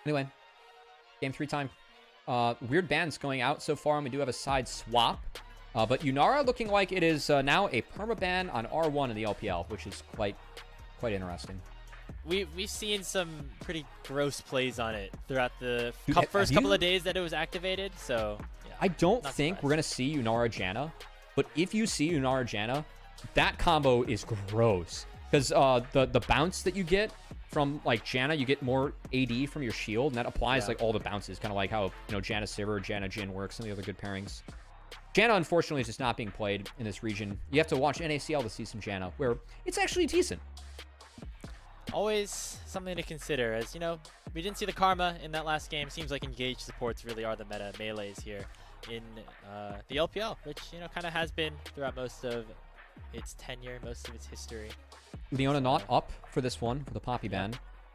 Anyway, game 3 time. Weird bans going out so far, and we do have a side swap. But Yunara looking like it is now a permaban on R1 in the LPL, which is quite interesting. We've seen some pretty gross plays on it throughout the first you- couple of days that it was activated. So yeah, I don't not think surprised. we're going to see Yunara Janna, but if you see Yunara Janna, that combo is gross. Because the bounce that you get from like Janna, you get more AD from your shield, and that applies like all the bounces, kind of like how Janna Sivir, Janna Jhin works, and the other good pairings. Janna, unfortunately, is just not being played in this region. You have to watch NACL to see some Janna, where it's actually decent. Always something to consider, as we didn't see the karma in that last game. Seems like engaged supports really are the meta melees here in the LPL, which kind of has been throughout most of its tenure, most of its history. Leona not up for this one, for the Poppy ban. And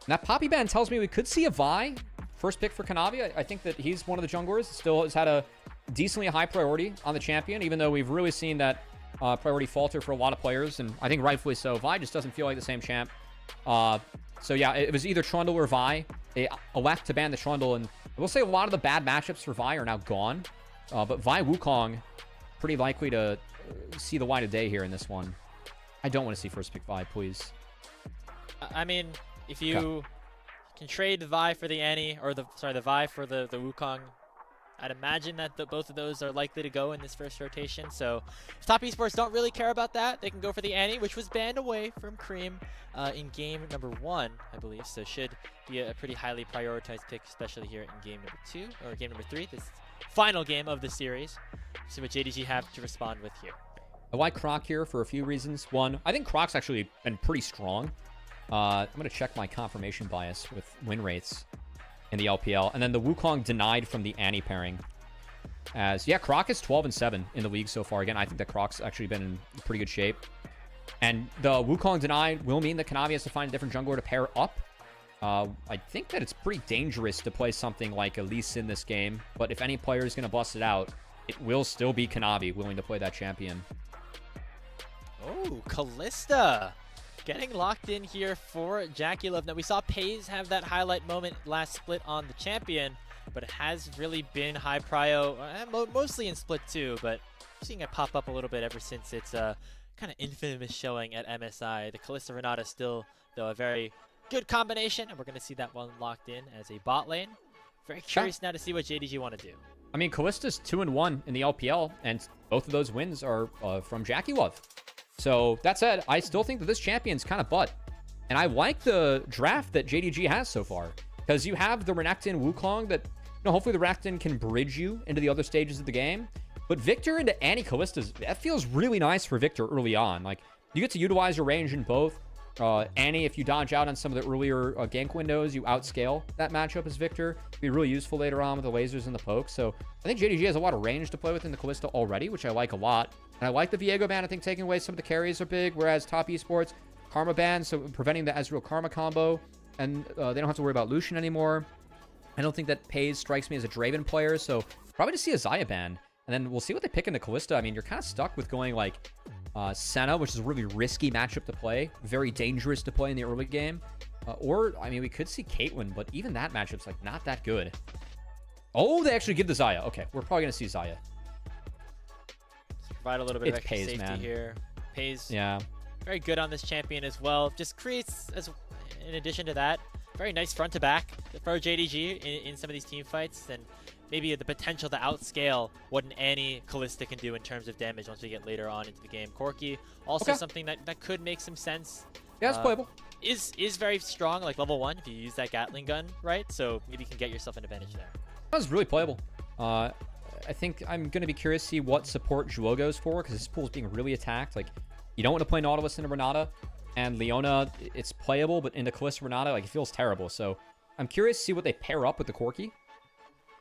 that Poppy ban tells me we could see a Vi. First pick for Kanavi. I think that he's one of the junglers. Still has had a decently high priority on the champion, even though we've really seen that priority falter for a lot of players. And I think rightfully so. Vi just doesn't feel like the same champ. So yeah, it was either Trundle or Vi. They left to ban the Trundle. And I will say a lot of the bad matchups for Vi are now gone. But Vi Wukong, pretty likely to see the light of day here in this one. I don't want to see first pick Vi, please. I mean, if you can trade the Vi for the Annie, or the Vi for the Wukong, I'd imagine that both of those are likely to go in this first rotation. So if top esports don't really care about that, they can go for the Annie, which was banned away from Creme in game number 1, I believe. So should be a pretty highly prioritized pick, especially here in game number 2 or game number 3, this final game of the series. See what JDG have to respond with here. I like Croc here for a few reasons. One, I think Croc's actually been pretty strong. I'm going to check my confirmation bias with win rates in the LPL. And then the Wukong denied from the Annie pairing. As, yeah, Croc is 12-7 in the league so far. Again, I think that Croc's actually been in pretty good shape. And the Wukong denied will mean that Kanavi has to find a different jungler to pair up. I think that it's pretty dangerous to play something like Elise in this game. But if any player is going to bust it out, it will still be Kanavi willing to play that champion. Oh, Kalista getting locked in here for JackeyLove. Now, we saw Peyz have that highlight moment last split on the champion, but it has really been high prio, mostly in split 2, but seeing it pop up a little bit ever since its kind of infamous showing at MSI. The Kalista Renata still, though, a very good combination, and we're going to see that one locked in as a bot lane. Very curious now to see what JDG want to do. I mean, Kalista's 2-1 in the LPL, and both of those wins are from JackeyLove. So, that said, I still think that this champion's kind of butt. And I like the draft that JDG has so far. Because you have the Renekton Wukong that, hopefully the Renekton can bridge you into the other stages of the game. But Victor into Annie Kalista, that feels really nice for Victor early on. Like, you get to utilize your range in both. Annie, if you dodge out on some of the earlier gank windows, you outscale that matchup as Victor. It'd be really useful later on with the lasers and the pokes. So I think JDG has a lot of range to play with in the Kalista already, which I like a lot. And I like the Viego ban. I think taking away some of the carries are big, whereas top esports, Karma ban, so preventing the Ezreal Karma combo. And they don't have to worry about Lucian anymore. I don't think that Peyz strikes me as a Draven player, so probably to see a Xayah ban. And then we'll see what they pick into Kalista. I mean, you're kind of stuck with going like Senna, which is a really risky matchup to play. Very dangerous to play in the early game. Or, I mean, we could see Caitlyn, but even that matchup's like not that good. Oh, they actually give the Xayah. Okay, we're probably going to see Xayah. Provide a little bit of extra Peyz, safety man. here. Peyz, Yeah. very good on this champion as well. Just creates, in addition to that, very nice front to back for JDG in some of these team fights, and maybe the potential to outscale what an Annie Kalista can do in terms of damage once we get later on into the game. Corki, also something that could make some sense. Yeah, it's playable. Is very strong, like level 1, if you use that Gatling gun, right? So maybe you can get yourself an advantage there. That was really playable. I think I'm going to be curious to see what support Zhuo goes for, because this pool is being really attacked. Like, you don't want to play Nautilus into Renata, and Leona, it's playable, but into Kalista Renata, like, it feels terrible. So I'm curious to see what they pair up with the Corki,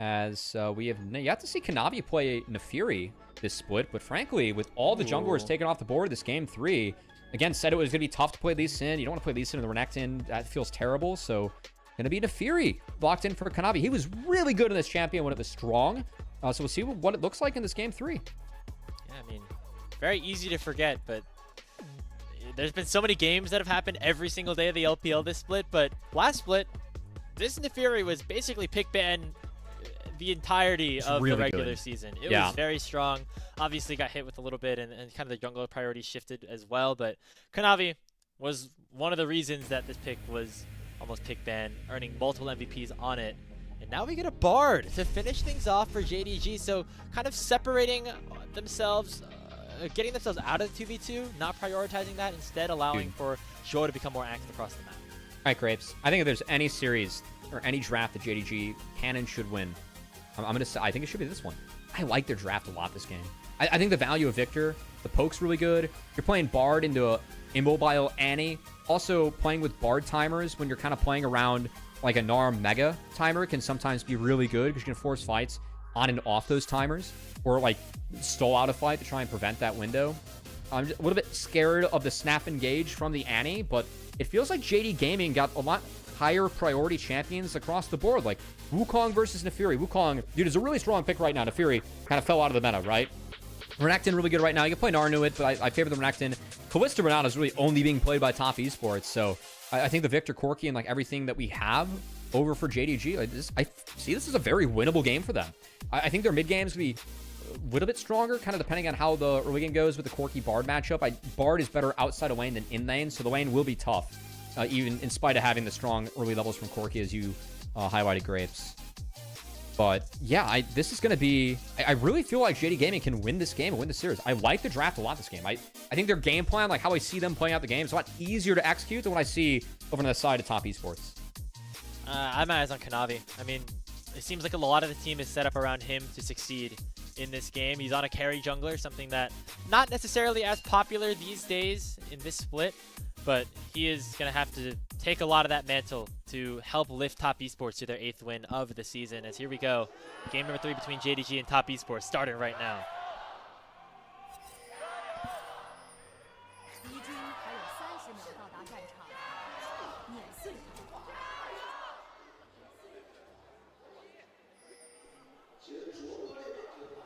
as we have yet to see Kanavi play Nefiri this split, but frankly, with all the junglers taken off the board this game 3, again, said it was going to be tough to play Lee Sin. You don't want to play Lee Sin in the Renekton. That feels terrible, so going to be Nefiri locked in for Kanavi. He was really good in this champion when it was strong. So we'll see what it looks like in this game 3. Yeah, I mean, very easy to forget, but there's been so many games that have happened every single day of the LPL this split, but last split, this Neferi was basically pick ban the entirety of really the regular good. season. It was very strong. Obviously got hit with a little bit, and kind of the jungler priority shifted as well. But Kanavi was one of the reasons that this pick was almost pick ban, earning multiple MVPs on it. And now we get a Bard to finish things off for JDG. So kind of separating themselves, getting themselves out of the 2v2, not prioritizing that, instead allowing for Zhou to become more active across the map. All right, Grapes. I think if there's any series or any draft that JDG can and should win, I'm going to say I think it should be this one. I like their draft a lot this game. I think the value of Victor, the poke's really good. You're playing Bard into a immobile Annie. Also, playing with Bard timers when you're kind of playing around like a Narm Mega timer can sometimes be really good because you can force fights on and off those timers, or like stall out a fight to try and prevent that window. I'm just a little bit scared of the snap engage from the Annie, but it feels like JD Gaming got a lot higher priority champions across the board, like Wukong versus Neferi. Wukong, dude, is a really strong pick right now. Neferi kind of fell out of the meta, right? Renekton really good right now. You can play Narnuit, but I favor the Renekton. Kalista Renata is really only being played by top esports, so I think the Victor Corki and like everything that we have over for JDG, I see this as a very winnable game for them. I think their mid game is going to be a little bit stronger, kind of depending on how the early game goes with the Corki Bard matchup. Bard is better outside of lane than in lane, so the lane will be tough, even in spite of having the strong early levels from Corki, as you highlighted, Grapes. But yeah, this is going to be... I really feel like JD Gaming can win this game and win the series. I like the draft a lot this game. I think their game plan, like how I see them playing out the game, is a lot easier to execute than what I see over on the side of top esports. I'm eyes on Kanavi. I mean, it seems like a lot of the team is set up around him to succeed in this game. He's on a carry jungler, something that not necessarily as popular these days in this split, but he is going to have to take a lot of that mantle to help lift Top Esports to their 8th win of the season. As here we go, game number 3 between JDG and Top Esports starting right now.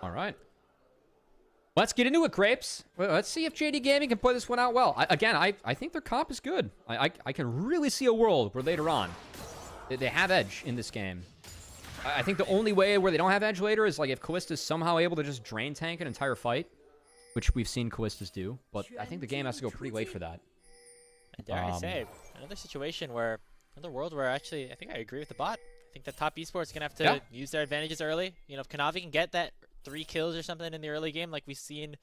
All right. Let's get into it, Grapes. Let's see if JD Gaming can play this one out well. I think their comp is good. I can really see a world where later on they have edge in this game. I think the only way where they don't have edge later is like if Kalista's somehow able to just drain tank an entire fight, which we've seen Kalistas do. But I think the game has to go pretty late for that. And dare I say, another situation where, another world where actually I think I agree with the bot. I think that Top Esports is going to have to use their advantages early. You know, if Kanavi can get that 3 kills or something in the early game like we've seen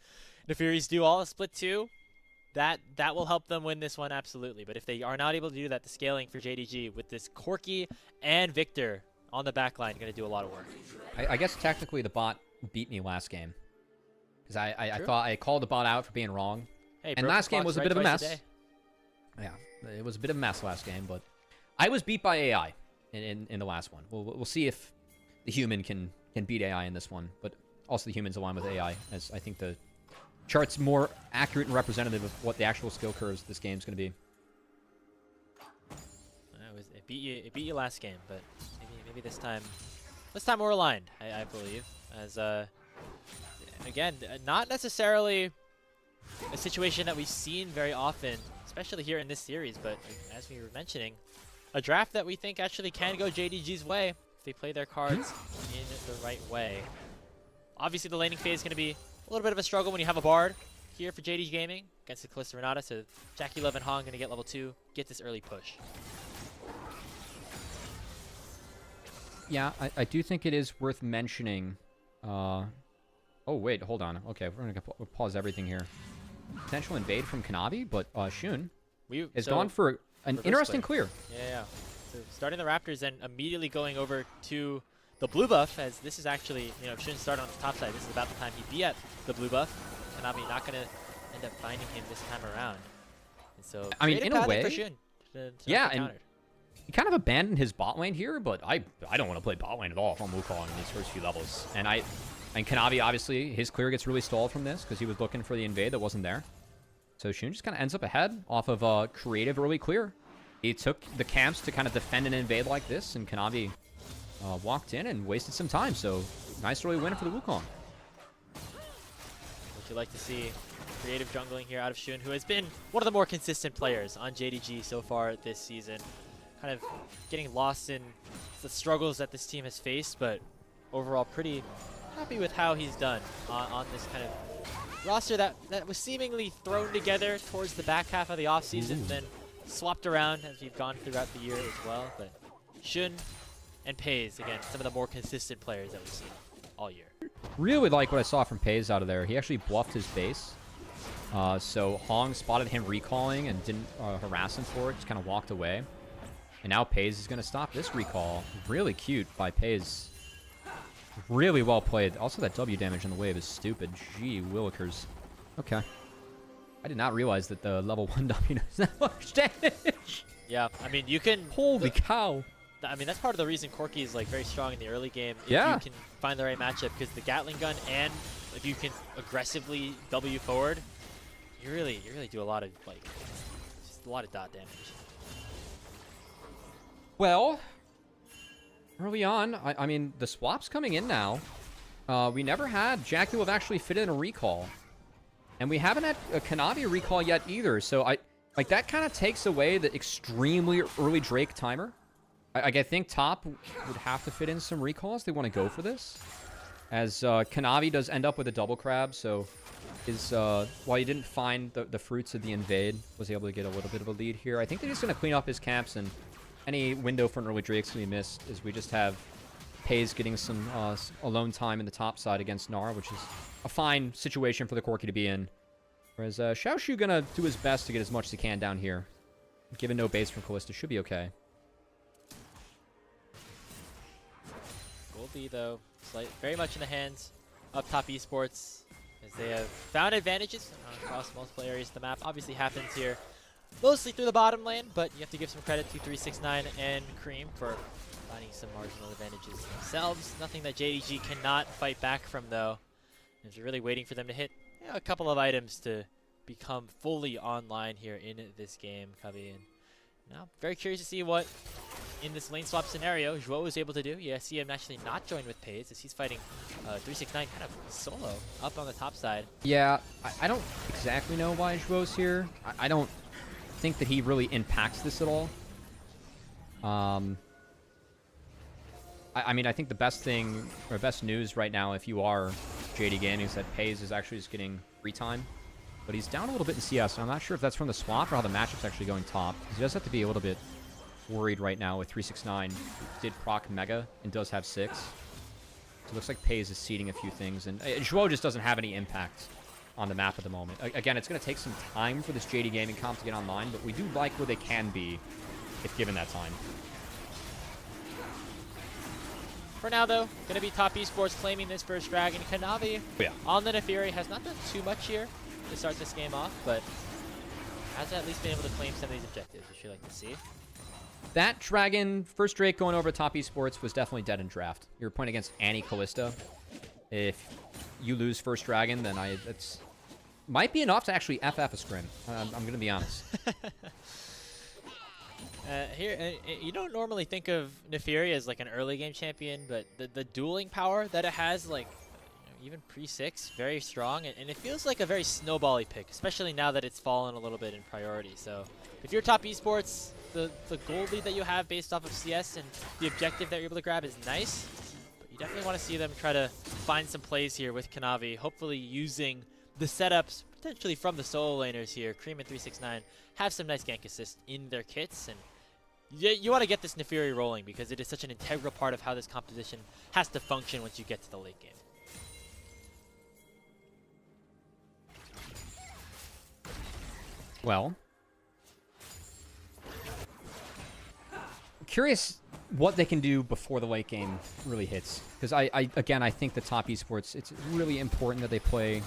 Neferi's do all of split 2, that will help them win this one absolutely. But if they are not able to do that, the scaling for JDG with this Corki and Victor on the back line going to do a lot of work. I guess technically the bot beat me last game because I thought I called the bot out for being wrong. Hey, and last game was a bit of a mess. Yeah, it was a bit of a mess last game, but I was beat by AI in the last one. We'll see if the human can beat AI in this one, but also the humans align with AI, as I think the chart's more accurate and representative of what the actual skill curves this game's going to be. It beat you last game, but maybe this time we're aligned. I believe, as again, not necessarily a situation that we've seen very often, especially here in this series. But as we were mentioning, a draft that we think actually can go JDG's way if they play their cards in the right way. Obviously, the laning phase is going to be a little bit of a struggle when you have a Bard here for JDG Gaming against the Kalista Renata. So JackeyLove and Han going to get level 2, get this early push. Yeah, I do think it is worth mentioning. Oh, wait, hold on. Okay, we're going to pause everything here. Potential invade from Kanavi, but Shun has gone for an interesting clear. Yeah. So starting the Raptors and immediately going over to the blue buff, as this is actually, you know, if Shun started on the top side, this is about the time he'd be at the blue buff. Kanavi not going to end up finding him this time around. And so, I mean, in a way, for Shun to yeah, and he kind of abandoned his bot lane here, but I don't want to play bot lane at all from Wukong in these first few levels. And Kanavi, obviously, his clear gets really stalled from this because he was looking for the invade that wasn't there. So Shun just kind of ends up ahead off of a creative early clear. He took the camps to kind of defend an invade like this, and Kanavi walked in and wasted some time. So nice early win for the Wukong. Would you like to see creative jungling here out of Shun, who has been one of the more consistent players on JDG so far this season. kind of getting lost in the struggles that this team has faced, but overall pretty happy with how he's done on this kind of roster that was seemingly thrown together towards the back half of the offseason, then swapped around as we've gone throughout the year as well. But Shun and Peyz, again, some of the more consistent players that we've seen all year. Really like what I saw from Peyz out of there. He actually bluffed his base. So Hong spotted him recalling and didn't harass him for it, just kind of walked away. And now Peyz is going to stop this recall. Really cute by Peyz. Really well played. Also, that W damage on the wave is stupid. Gee willikers. Okay. I did not realize that the level 1 W does that much damage. Yeah, I mean, you can... Holy cow. I mean, that's part of the reason Corki is like very strong in the early game. If yeah. you can find the right matchup, because the Gatling gun and if you can aggressively W forward, you really do a lot of like just a lot of dot damage. Well, early on, I mean, the swap's coming in now. We never had JackeyLove actually fit in a recall, and we haven't had a Kanavi recall yet either. So like that kind of takes away the extremely early Drake timer. I think top would have to fit in some recalls. They want to go for this, as Kanavi does end up with a double crab. So while he didn't find the fruits of the invade, was able to get a little bit of a lead here. I think they're just going to clean up his camps, and any window for an early Drake's going to be missed, as we just have Peyz getting some alone time in the top side against Gnar, which is a fine situation for the Corki to be in. Whereas Xiaoxu going to do his best to get as much as he can down here. Given no base from Kalista, should be okay. Goldie, though, very much in the hands of top esports, as they have found advantages across multiple areas of the map. Obviously happens here mostly through the bottom lane, but you have to give some credit to 369 and Creme for finding some marginal advantages themselves. Nothing that JDG cannot fight back from, though. As you're really waiting for them to hit a couple of items to become fully online here in this game, Cubby. And now, very curious to see what, in this lane swap scenario, Zhuo was able to do. Yeah, see him actually not join with Peyz, as he's fighting 369 kind of solo up on the top side. Yeah, I don't exactly know why Zhuo's here. I don't think that he really impacts this at all. I mean, I think the best thing, or best news right now, if you are JD Gaming, is that Peyz is actually just getting free time. But he's down a little bit in CS, and I'm not sure if that's from the swap or how the matchup's actually going top. He does have to be a little bit worried right now with 369. Did proc Mega and does have 6. So it looks like Peyz is seeding a few things, and Zhuo just doesn't have any impact on the map at the moment. Again, it's going to take some time for this JD Gaming comp to get online, but we do like where they can be if given that time. For now, though, going to be top esports claiming this first dragon. Kanavi on the Neferi has not done too much here to start this game off, but has at least been able to claim some of these objectives, which you like to see. That dragon, first Drake going over to top esports, was definitely dead in draft. You're playing against Annie Kalista. If you lose first dragon, then it's might be enough to actually FF a scrim. I'm going to be honest. Here, you don't normally think of Neferi as like an early game champion, but the dueling power that it has, like even pre-6, very strong, and it feels like a very snowball-y pick, especially now that it's fallen a little bit in priority. So if you're top esports, the gold lead that you have based off of CS and the objective that you're able to grab is nice, but you definitely want to see them try to find some plays here with Kanavi, hopefully using the setups potentially from the solo laners here. Creme and 369 have some nice gank assists in their kits, and you want to get this Neferi rolling because it is such an integral part of how this composition has to function once you get to the late game. Well, I'm curious what they can do before the late game really hits. Because again, I think the top esports, it's really important that they play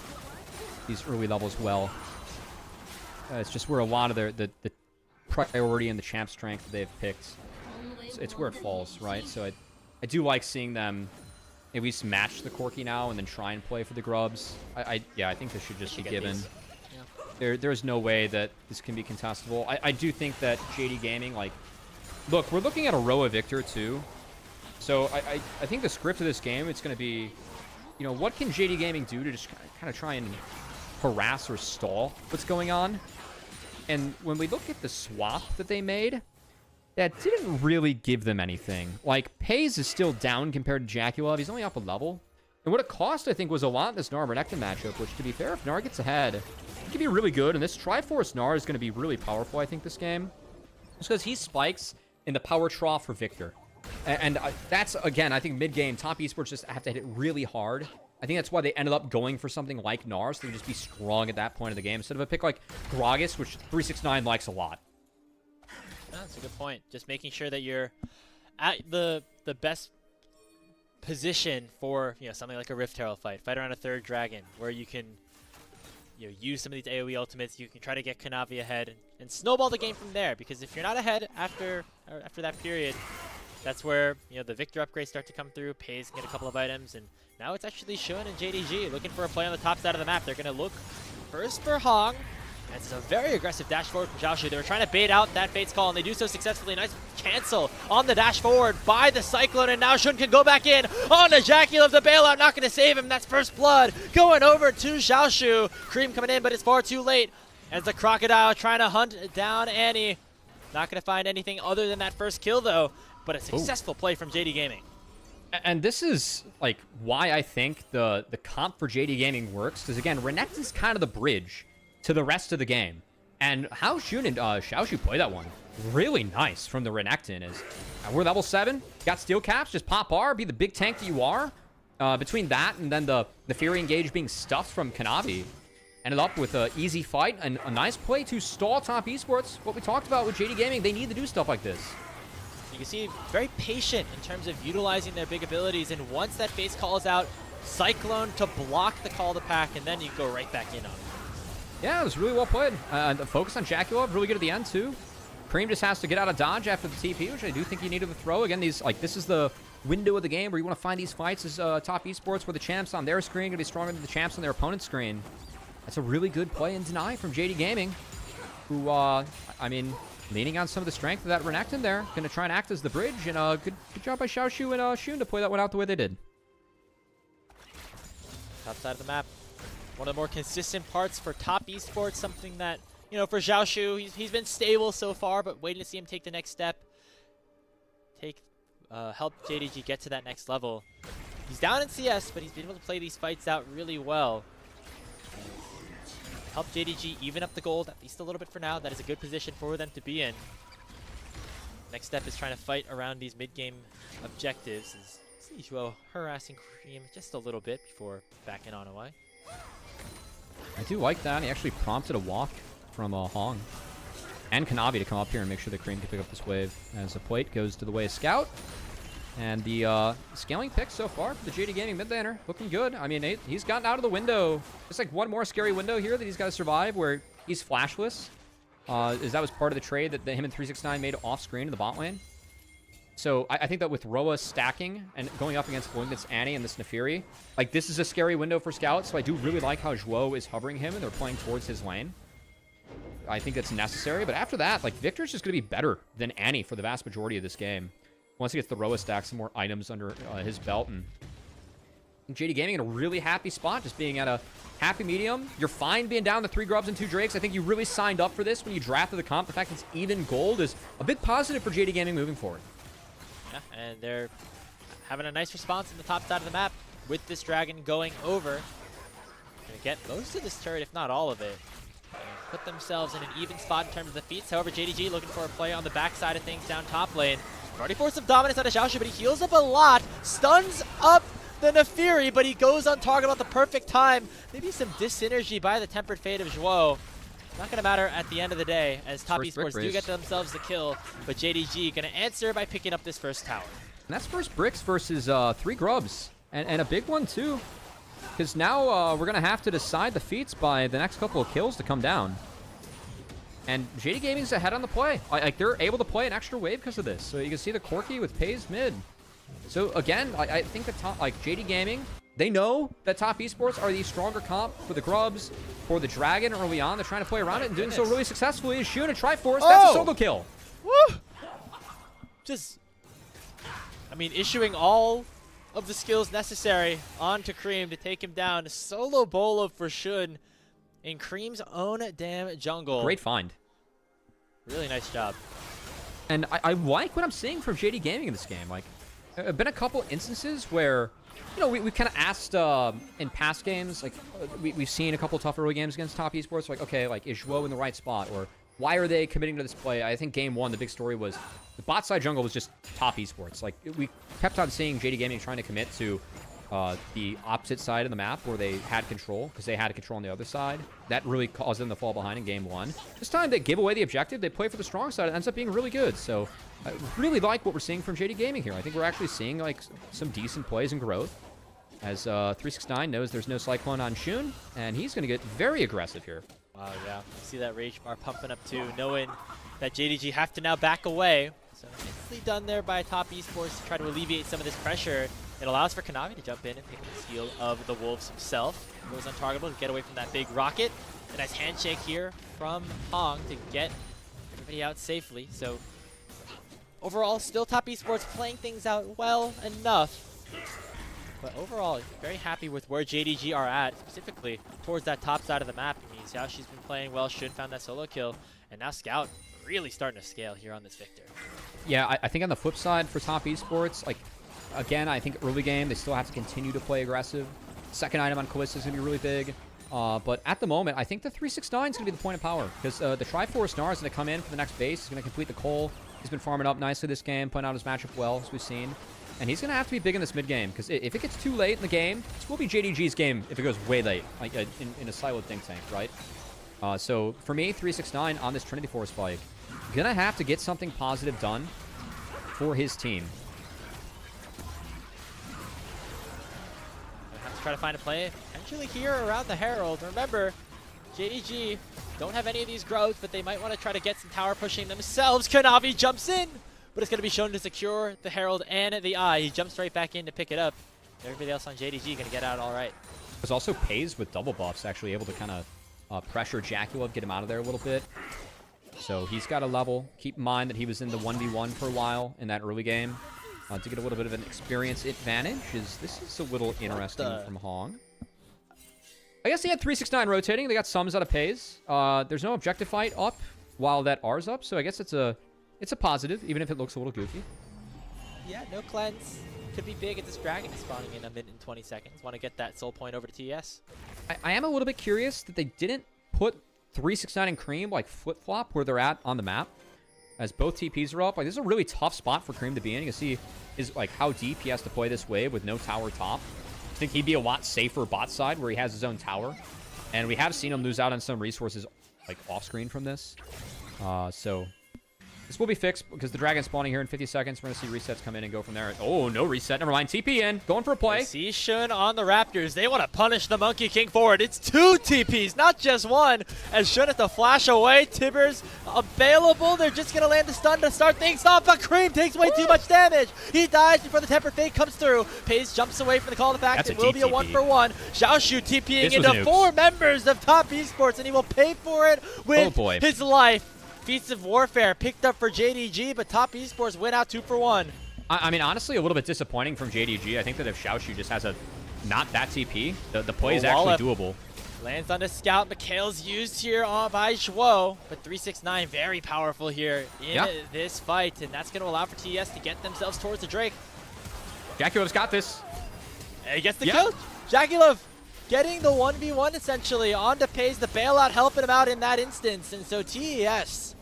these early levels well. It's just where a lot of the priority and the champ strength that they've picked, it's where it falls, right? So I do like seeing them at least match the Corki now and then try and play for the grubs. Yeah, I think this should just be given. There's no way that this can be contestable. I do think that JD Gaming, like, look, we're looking at a Roa Victor too. So I think the script of this game, it's going to be, you know, what can JD Gaming do to just kind of try and harass or stall what's going on? And when we look at the swap that they made, that didn't really give them anything. Like, Peyz is still down compared to JackeyLove. He's only up a level. And what it cost, I think, was a lot in this Gnar-Renekton matchup, which, to be fair, if Gnar gets ahead, it could be really good. And this Triforce Gnar is going to be really powerful, I think, this game. Just because he spikes in the power trough for Victor. And that's, again, I think mid-game, top esports just have to hit it really hard. I think that's why they ended up going for something like Gnar, so they can just be strong at that point of the game, instead of a pick like Gragas, which 369 likes a lot. That's a good point. Just making sure that you're at the best position for something like a Rift Herald fight around a third dragon, where you can use some of these AoE ultimates. You can try to get Kanavi ahead and snowball the game from there. Because if you're not ahead after that period, that's where the Victor upgrades start to come through. Peyz can get a couple of items, and now it's actually Shun and JDG looking for a play on the top side of the map. They're going to look first for Hong. It's a very aggressive dash forward from Xiaoxu. They were trying to bait out that Fate's Call, and they do so successfully. Nice cancel on the dash forward by the Cyclone, and now Shun can go back in on the JackeyLove. The bailout not going to save him. That's first blood going over to Xiaoxu. Creme coming in, but it's far too late as the Crocodile trying to hunt down Annie. Not going to find anything other than that first kill, though, but a successful play from JD Gaming. And this is, like, why I think the comp for JD Gaming works, because, again, Renekton's kind of the bridge to the rest of the game. And how Shun and Xiaoxu play that one, really nice from the Renekton. Is we're level 7, got steel caps, just pop R, be the big tank that you are. Between that and then the Fury Engage being stuffed from Kanavi, ended up with an easy fight and a nice play to stall top esports. What we talked about with JD Gaming, they need to do stuff like this. You can see very patient in terms of utilizing their big abilities, and once that face calls out, Cyclone to block the call to pack, and then you go right back in on it. Yeah, it was really well played. The focus on JackeyLove, really good at the end, too. Creme just has to get out of dodge after the TP, which I do think you need to throw. Again, this is the window of the game where you want to find these fights as top esports, where the champs on their screen are going to be stronger than the champs on their opponent's screen. That's a really good play in deny from JD Gaming, who, I mean, leaning on some of the strength of that Renekton there, going to try and act as the bridge, and good job by Xiaoxu and Shun to play that one out the way they did. Top side of the map. One of the more consistent parts for top esports, something that, for Xiaoxu, he's been stable so far, but waiting to see him take the next step. Help JDG get to that next level. He's down in CS, but he's been able to play these fights out really well. Help JDG even up the gold, at least a little bit for now. That is a good position for them to be in. Next step is trying to fight around these mid-game objectives. Zhuo harassing Creme just a little bit before backing on away. I do like that. He actually prompted a walk from Hong and Kanavi to come up here and make sure that Creme can pick up this wave as the plate goes to the way of Scout. And the scaling pick so far for the JD Gaming mid laner, looking good. I mean, he's gotten out of the window. It's like one more scary window here that he's got to survive, where he's flashless. That was part of the trade that him and 369 made off screen in the bot lane. So I think that with Roa stacking and going up against Blinkness Annie and this Nefiri, like, this is a scary window for Scout. So I do really like how Zhuo is hovering him and they're playing towards his lane. I think that's necessary. But after that, like, Victor's just going to be better than Annie for the vast majority of this game. Once he gets the Roa stack, some more items under his belt. And JD Gaming in a really happy spot, just being at a happy medium. You're fine being down to 3 Grubs and 2 Drakes. I think you really signed up for this when you drafted the comp. The fact it's even gold is a big positive for JD Gaming moving forward. Yeah, and they're having a nice response on the top side of the map with this dragon going over. Gonna get most of this turret, if not all of it. And put themselves in an even spot in terms of the feats. However, JDG looking for a play on the backside of things down top lane. Already forced some dominance out of Xiaoxu, but he heals up a lot. Stuns up the Nefiri, but he goes on target at the perfect time. Maybe some dis-synergy by the Tempered Fate of Zhuo. Not going to matter at the end of the day, as top esports do get themselves the kill, but JDG going to answer by picking up this first tower. And that's first bricks versus 3 Grubs, and a big one too, because now we're going to have to decide the feats by the next couple of kills to come down. And JD Gaming's ahead on the play. Like, they're able to play an extra wave because of this. So you can see the Corki with Peyz mid. So again, I think that JD Gaming, they know that top esports are the stronger comp for the Grubs, for the Dragon early on. They're trying to play around it and doing so really successfully. Shun a Triforce, that's a solo kill. Woo! Just, I mean, issuing all of the skills necessary onto Creme to take him down. A solo bolo for Shun in Creme's own damn jungle. Great find. Really nice job. And I like what I'm seeing from JD Gaming in this game. Like, there have been a couple instances where, you know, we kind of asked in past games, like, we've seen a couple tough early games against top esports. Like, okay, like, is Zhuo in the right spot? Or why are they committing to this play? I think game one, the big story was the bot side jungle was just top esports. Like, we kept on seeing JD Gaming trying to commit to the opposite side of the map where they had control, because they had control on the other side. That really caused them to fall behind in game one. This time they give away the objective, they play for the strong side, it ends up being really good. So I really like what we're seeing from JD Gaming here. I think we're actually seeing like some decent plays and growth, as 369 knows there's no Cyclone on Shun, and he's going to get very aggressive here. Wow, yeah. You see that rage bar pumping up too, knowing that JDG have to now back away. So nicely done there by top esports to try to alleviate some of this pressure. It allows for Kanavi to jump in and take the steal of the Wolves himself. Goes untargetable to get away from that big rocket. A nice handshake here from Hong to get everybody out safely. So overall, still top esports playing things out well enough. But overall, very happy with where JDG are at, specifically towards that top side of the map. I mean, Xiaoxu's been playing well, Shun found that solo kill, and now Scout really starting to scale here on this Victor. Yeah, I think on the flip side for top esports, like, again, I think early game, they still have to continue to play aggressive. Second item on Kalista is going to be really big. But at the moment, I think the 369 is going to be the point of power, because the Triforce Gnar is going to come in for the next base. He's going to complete the Cole. He's been farming up nicely this game, playing out his matchup well, as we've seen. And he's going to have to be big in this mid game, because if it gets too late in the game, this will be JDG's game if it goes way late, like in a siloed think tank, right? So for me, 369 on this Trinity Force spike, going to have to get something positive done for his team. Have to try to find a play potentially here around the Herald. Remember, JDG don't have any of these growths, but they might want to try to get some tower pushing themselves. Kanavi jumps in, but it's going to be shown to secure the Herald and the Eye. He jumps right back in to pick it up. Everybody else on JDG going to get out all right. There's also Peyz with double buffs, actually able to kind of pressure JackeyLove, get him out of there a little bit. So he's got a level. Keep in mind that he was in the 1v1 for a while in that early game. To get a little bit of an experience advantage. This is a little interesting from Hong. I guess they had 369 rotating. They got sums out of Peyz. There's no objective fight up while that R's up, so I guess it's a positive, even if it looks a little goofy. Yeah, no cleanse. Could be big at this dragon spawning in a minute and 20 seconds. Want to get that soul point over to TES. I am a little bit curious that they didn't put 369 and Creme like flip-flop where they're at on the map, as both TPs are up. Like, this is a really tough spot for Creme to be in. You can see like how deep he has to play this wave with no tower top. I think he'd be a lot safer bot side where he has his own tower, and we have seen him lose out on some resources like off screen from this. So this will be fixed because the dragon's spawning here in 50 seconds. We're going to see resets come in and go from there. Oh, no reset. Never mind. TP in. Going for a play. See Shun on the Raptors. They want to punish the Monkey King forward. It's 2 TPs, not just 1. As Shun has to flash away. Tibbers available. They're just going to land the stun to start things off. But Creme takes way too much damage. He dies before the Temper Fate comes through. Peyz jumps away from the call to back. It will be a 1-for-1. Xiaoxu TPing into 4 members of top esports, and he will pay for it with his life. Feats of Warfare picked up for JDG, but top esports win out 2-for-1. I mean, honestly, a little bit disappointing from JDG. I think that if Xiaoxu just has not that TP, the play is actually doable. Lands on the Scout. Mikhail's used here by Zhuo, but 369 very powerful here in this fight, and that's going to allow for TES to get themselves towards the Drake. JackeyLove's got this. And he gets the kill. JackeyLove getting the 1v1 essentially onto Peyz, the bailout helping him out in that instance, and so TES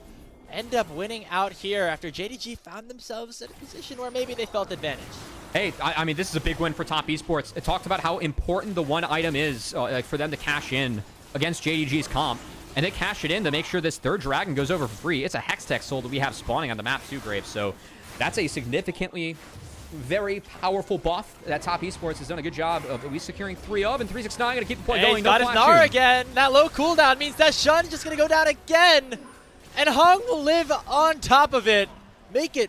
end up winning out here after JDG found themselves in a position where maybe they felt advantage. Hey, I mean, this is a big win for top esports. It talked about how important the one item is for them to cash in against JDG's comp, and they cash it in to make sure this third dragon goes over for free. It's a Hextech soul that we have spawning on the map too, Graves, so that's a significantly very powerful buff that top esports has done a good job of at least securing 3 of, and 369 going to keep the play going. Got his Gnar again. That low cooldown means that Shun is just going to go down again. And Hong will live on top of it. Make it,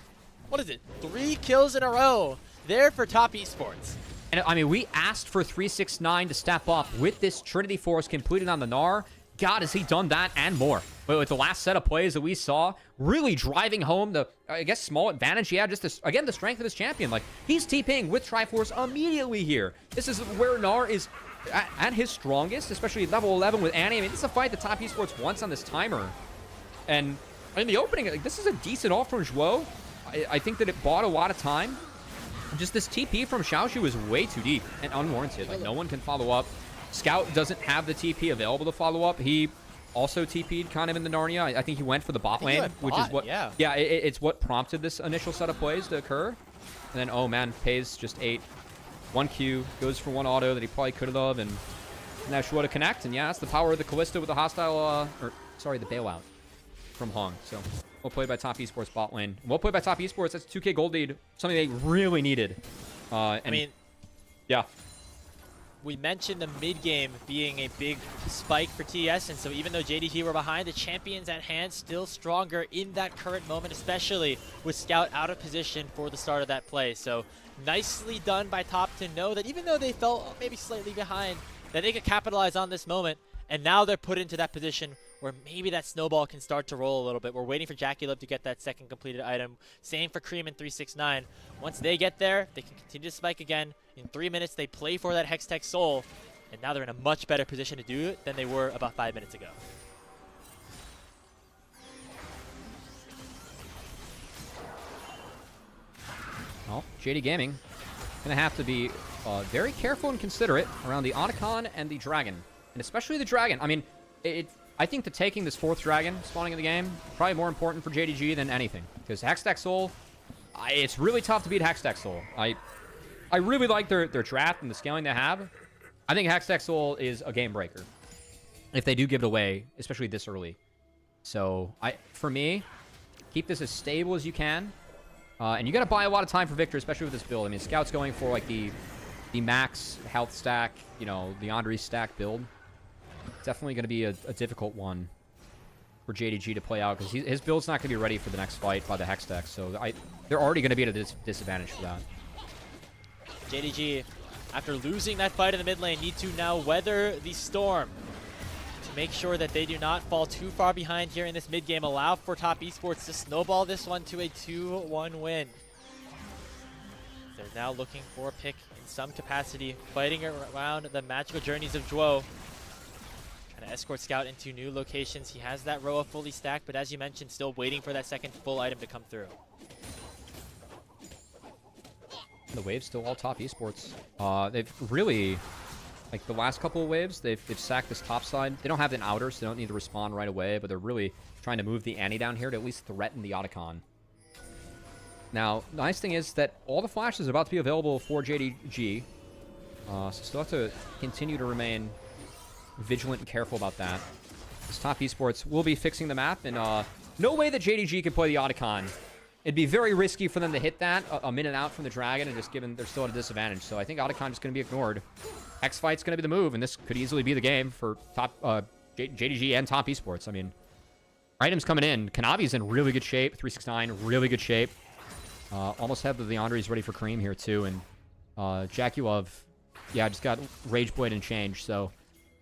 3 kills in a row there for top esports. And I mean, we asked for 369 to step up with this Trinity Force completed on the Gnar. God, has he done that and more. But with the last set of plays that we saw, really driving home the, I guess, small advantage he had. Just this, again, the strength of his champion. Like, he's TPing with Triforce immediately here. This is where Gnar is at his strongest, especially level 11 with Annie. I mean, this is a fight that top esports wants on this timer. And in the opening, like, this is a decent ult from Zhuo. I think that it bought a lot of time. Just this TP from Xiaoxu is way too deep and unwarranted. Like, no one can follow up. Scout doesn't have the TP available to follow up. He also TP'd kind of in the Narnia. I think he went for the bot lane, which is what... Yeah, it's what prompted this initial set of plays to occur. And then, oh man, Peyz just ate 1 Q, goes for 1 auto that he probably could have, and now Zhuo to connect. And yeah, that's the power of the Kalista with the hostile... the bailout from Hong. So, well played by Top Esports bot lane. Well played by Top Esports. That's 2K gold lead. Something they really needed. I mean... Yeah. We mentioned the mid-game being a big spike for TES, and so even though JDG were behind, the champions at hand still stronger in that current moment, especially with Scout out of position for the start of that play. So nicely done by Top to know that even though they felt maybe slightly behind, that they could capitalize on this moment, and now they're put into that position where maybe that snowball can start to roll a little bit. We're waiting for JackeyLove to get that second completed item. Same for Creme and 369. Once they get there, they can continue to spike again. In 3 minutes, they play for that Hextech Soul, and now they're in a much better position to do it than they were about 5 minutes ago. Well, JD Gaming going to have to be very careful and considerate around the Otacon and the Dragon. And especially the Dragon. I mean, I think that taking this 4th Dragon spawning in the game probably more important for JDG than anything. Because Hextech Soul, it's really tough to beat Hextech Soul. I really like their draft and the scaling they have. I think Hextech Soul is a game breaker if they do give it away, especially this early. So, for me, keep this as stable as you can. And you got to buy a lot of time for victory, especially with this build. I mean, Scout's going for like the max health stack, you know, the Andre stack build. Definitely going to be a difficult one for JDG to play out because his build's not going to be ready for the next fight by the Hextech. So they're already going to be at a disadvantage for that. JDG, after losing that fight in the mid lane, need to now weather the storm to make sure that they do not fall too far behind here in this mid game. Allow for Top Esports to snowball this one to a 2-1 win. They're now looking for a pick in some capacity, fighting around the magical journeys of Zhuo. Trying to escort Scout into new locations. He has that Roa fully stacked, but as you mentioned, still waiting for that second full item to come through. The wave's still all Top Esports. They've really, like the last couple of waves, they've sacked this top side. They don't have an outer, so they don't need to respawn right away, but they're really trying to move the Annie down here to at least threaten the Otacon. Now, the nice thing is that all the flashes are about to be available for JDG. So still have to continue to remain vigilant and careful about that. This Top Esports will be fixing the map, and no way that JDG can play the Otacon. It'd be very risky for them to hit that a minute out from the Dragon, and just given they're still at a disadvantage. So I think Otacon is going to be ignored. X-Fight's going to be the move, and this could easily be the game for JDG and Top Esports. I mean, items coming in. Kanavi's in really good shape. 369, really good shape. Almost have the Andres ready for Creme here, too. And JackeyLove, yeah, just got Rage Blade and Change. So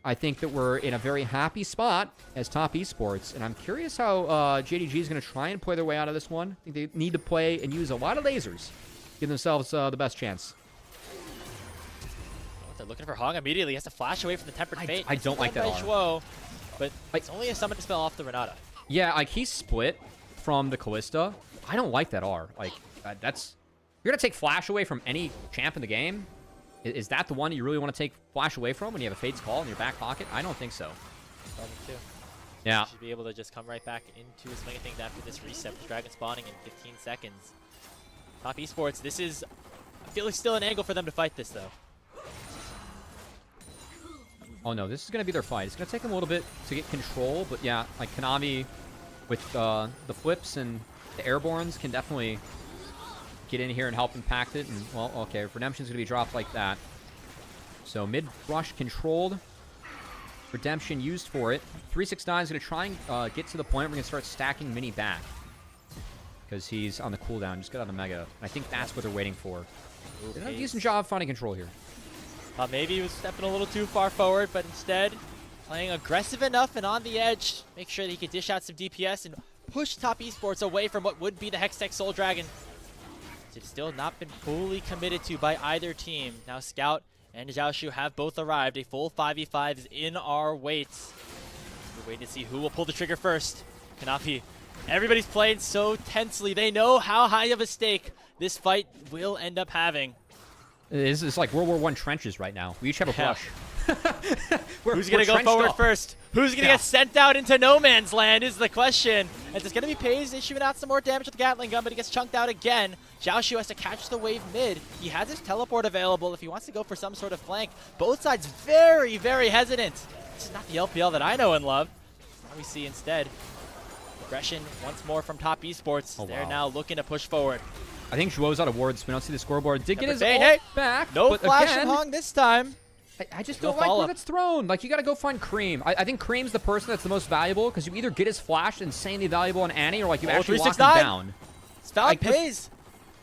I think that we're in a very happy spot as Top Esports, and I'm curious how JDG is going to try and play their way out of this one. I think they need to play and use a lot of lasers, give themselves the best chance. They're looking for Hong immediately. He has to flash away from the Tempered Fate. I don't like that R. Zhuo, but it's only a summon to spell off the Renata. Yeah, like he split from the Kalista. I don't like that R. Like that's you're gonna take flash away from any champ in the game. Is that the one you really want to take flash away from when you have a Fate's Call in your back pocket? I don't think so. Yeah. You should be able to just come right back into swing of things after this reset with Dragon spawning in 15 seconds. Top Esports, this is, I feel like still an angle for them to fight this though. Oh no, this is going to be their fight. It's going to take them a little bit to get control, but yeah, like Kanavi with the flips and the airborns can definitely get in here and help impact it. And, well, okay, Redemption's going to be dropped like that. So mid-rush controlled. Redemption used for it. 369 is going to try and get to the point where we're going to start stacking Mini back. Because he's on the cooldown. Just got on the Mega. And I think that's what they're waiting for. They did a decent job finding control here. Maybe he was stepping a little too far forward, but instead playing aggressive enough and on the edge. Make sure that he could dish out some DPS and push Top Esports away from what would be the Hextech Soul Dragon. It's still not been fully committed to by either team. Now Scout and Xiaoxu have both arrived. A full 5v5 is in our waits. We're waiting to see who will pull the trigger first. Kanavi Everybody's playing so tensely. They know how high of a stake this fight will end up having. It's like World War I trenches right now. We each have a brush. Who's going to go forward first? Who's going to get sent out into no man's land is the question. And it's going to be Peyz issuing out some more damage with the Gatling gun, but he gets chunked out again. Xiaoxu has to catch the wave mid. He has his teleport available if he wants to go for some sort of flank. Both sides very, very hesitant. This is not the LPL that I know and love. What we see instead, aggression once more from top esports. They're now looking to push forward. I think Zhuo's out of wards. We don't see the scoreboard. Did get his ult back. No but flash again, from Hong this time. I just don't like where that's thrown. Like, you got to go find Creme. I think Creme's the person that's the most valuable because you either get his flash insanely valuable on Annie or like you actually lock him down. It's valid Peyz.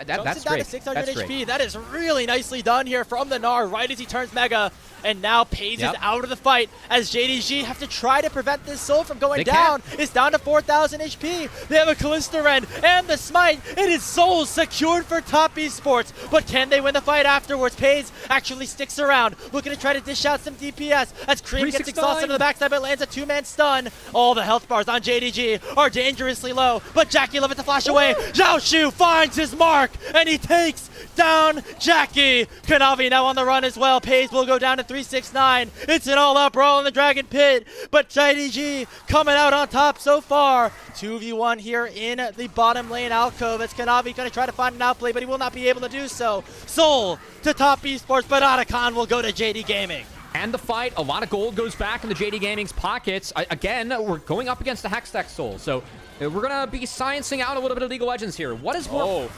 That's great. To 600 HP. That is really nicely done here from the Gnar right as he turns Mega. And now Peyz is out of the fight as JDG have to try to prevent this soul from going down. It's down to 4,000 HP. They have a Callisto Rend and the Smite. It is soul secured for top esports. But can they win the fight afterwards? Peyz actually sticks around, looking to try to dish out some DPS as Creme gets exhausted on the backside but lands a two-man stun. All the health bars on JDG are dangerously low, but JackeyLove at the flash away. Xiaoxu finds his mark and he takes down Jackie. Kanavi now on the run as well. Peyz will go down to 369. It's an all-out brawl in the Dragon Pit, but JDG coming out on top so far. 2v1 here in the bottom lane alcove as Kanavi going to try to find an outplay, but he will not be able to do so. Soul to top esports, but Otacon will go to JD Gaming. And the fight, a lot of gold goes back into JD Gaming's pockets. Again, we're going up against the Hextech Soul, so we're going to be sciencing out a little bit of League of Legends here. What is more...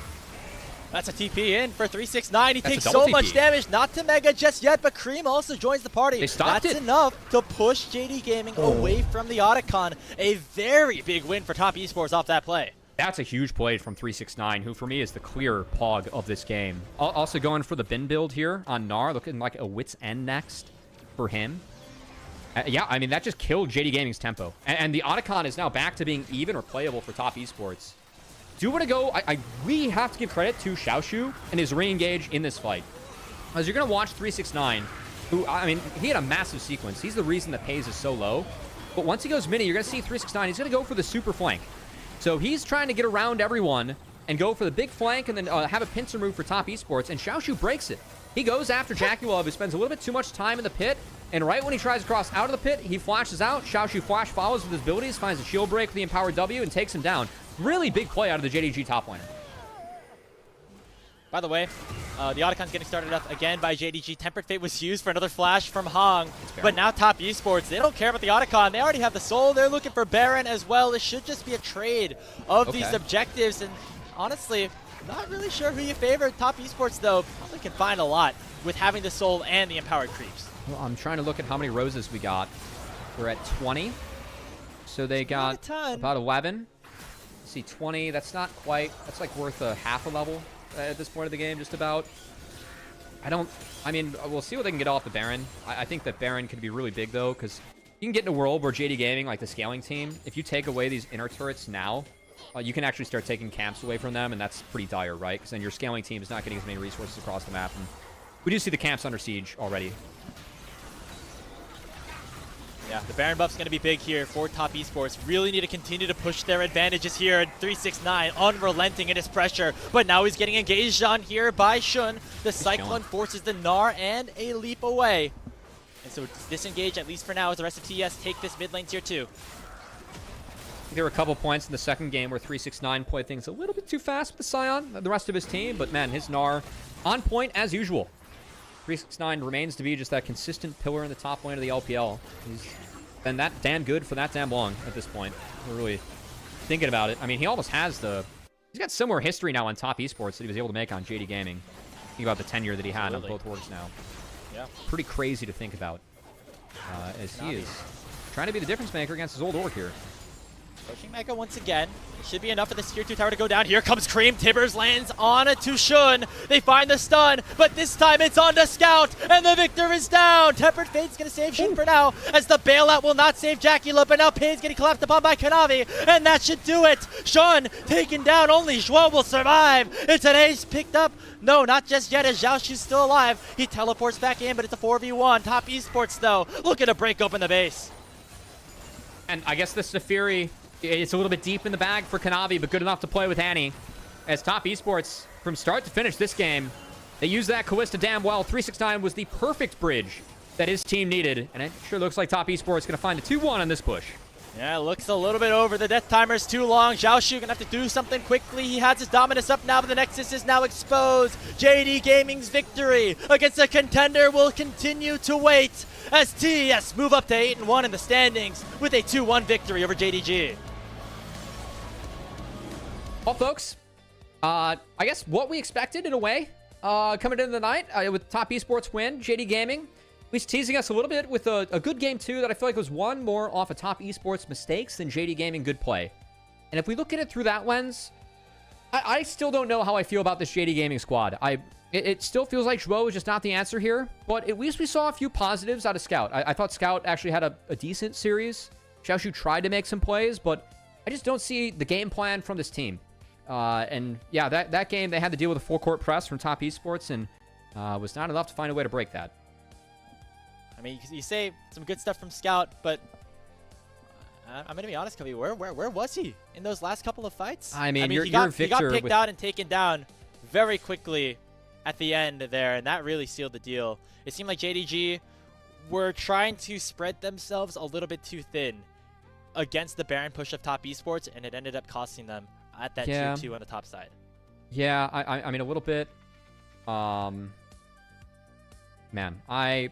That's a TP in for 369. He takes so much damage. Not to Mega just yet, but Creme also joins the party. They stopped That's enough to push JD Gaming away from the Otacon. A very big win for top esports off that play. That's a huge play from 369, who for me is the clear pog of this game. Also going for the bin build here on Gnar, looking like a wit's end next for him. Yeah, I mean, that just killed JD Gaming's tempo. And the Otacon is now back to being even or playable for top esports. Do want to go, we have to give credit to Xiaoxu and his re-engage in this fight. As you're going to watch 369, who, I mean, he had a massive sequence. He's the reason that Peyz is so low. But once he goes mini, you're going to see 369. He's going to go for the super flank. So he's trying to get around everyone and go for the big flank and then have a pincer move for top esports. And Xiaoxu breaks it. He goes after JackeyLove, who spends a little bit too much time in the pit. And right when he tries to cross out of the pit, he flashes out. Xiaoxu flash follows with his abilities, finds a shield break with the empowered W, and takes him down. Really big play out of the JDG top laner. By the way, the Otacon's getting started up again by JDG. Tempered Fate was used for another flash from Hong. But now top esports, they don't care about the Otacon. They already have the soul. They're looking for Baron as well. This should just be a trade of these objectives. And honestly, not really sure who you favor. Top esports, though, probably can find a lot with having the soul and the empowered creeps. Well, I'm trying to look at how many roses we got. We're at 20. So they got about 11. Let's see, 20. That's not quite. That's like worth a half a level at this point of the game, just about. I mean, we'll see what they can get off the Baron. I think that Baron could be really big, though, because you can get in a world where JD Gaming, like the scaling team, if you take away these inner turrets now, you can actually start taking camps away from them, and that's pretty dire, right? Because then your scaling team is not getting as many resources across the map. And we do see the camps under siege already. Yeah, the Baron buff's going to be big here for top esports. Really need to continue to push their advantages here. And 369 unrelenting in his pressure. But now he's getting engaged on here by Shun. The Cyclone forces the Gnar and a leap away. And so disengage, at least for now, as the rest of TES take this mid lane tier 2. There were a couple points in the second game where 369 played things a little bit too fast with the Scion, the rest of his team. But man, his Gnar on point as usual. 369 remains to be just that consistent pillar in the top lane of the LPL. He's been that damn good for that damn long at this point. We're really thinking about it. I mean, he almost has he's got similar history now on top esports that he was able to make on JD Gaming. Think about the tenure that he had on both orgs now. Yeah. Pretty crazy to think about. As he is trying to be the difference maker against his old org here. Pushing Mega once again. It should be enough for this tier 2 tower to go down. Here comes Creme. Tibbers lands on it to Shun. They find the stun, but this time it's on to Scout, and the victor is down. Tempered Fate's going to save Shun for now, as the bailout will not save JackeyLove, but now Peyz getting collapsed upon by Kanavi, and that should do it. Shun taken down. Only Zhuo will survive. It's an ace picked up. No, not just yet, as Xiaoxu's still alive. He teleports back in, but it's a 4v1. Top esports, though, looking to break open the base. And I guess the Safiri It's a little bit deep in the bag for Kanavi, but good enough to play with Annie. As Top Esports, from start to finish this game, they used that Kalista damn well. 369 was the perfect bridge that his team needed, and it sure looks like Top Esports going to find a 2-1 on this push. Yeah, it looks a little bit over. The death timer's too long. Xiaoxu gonna have to do something quickly. He has his dominance up now, but the Nexus is now exposed. JD Gaming's victory against a contender will continue to wait as TES move up to 8-1 in the standings with a 2-1 victory over JDG. Well, folks, I guess what we expected in a way coming into the night with Top Esports win, JD Gaming. At least teasing us a little bit with a good game, too, that I feel like was one more off of Top Esports mistakes than JD Gaming good play. And if we look at it through that lens, I still don't know how I feel about this JD Gaming squad. It still feels like Zhuo was just not the answer here, but at least we saw a few positives out of Scout. I thought Scout actually had a decent series. Xiaoxu tried to make some plays, but I just don't see the game plan from this team. And yeah, that game, they had to deal with a full court press from Top Esports, and was not enough to find a way to break that. I mean, you say some good stuff from Scout, but I'm going to be honest, Cubby, where was he in those last couple of fights? I mean, he got picked out and taken down very quickly at the end there, and that really sealed the deal. It seemed like JDG were trying to spread themselves a little bit too thin against the Baron push of Top Esports, and it ended up costing them at that 2-2 on the top side. Yeah, I mean, a little bit. Man, I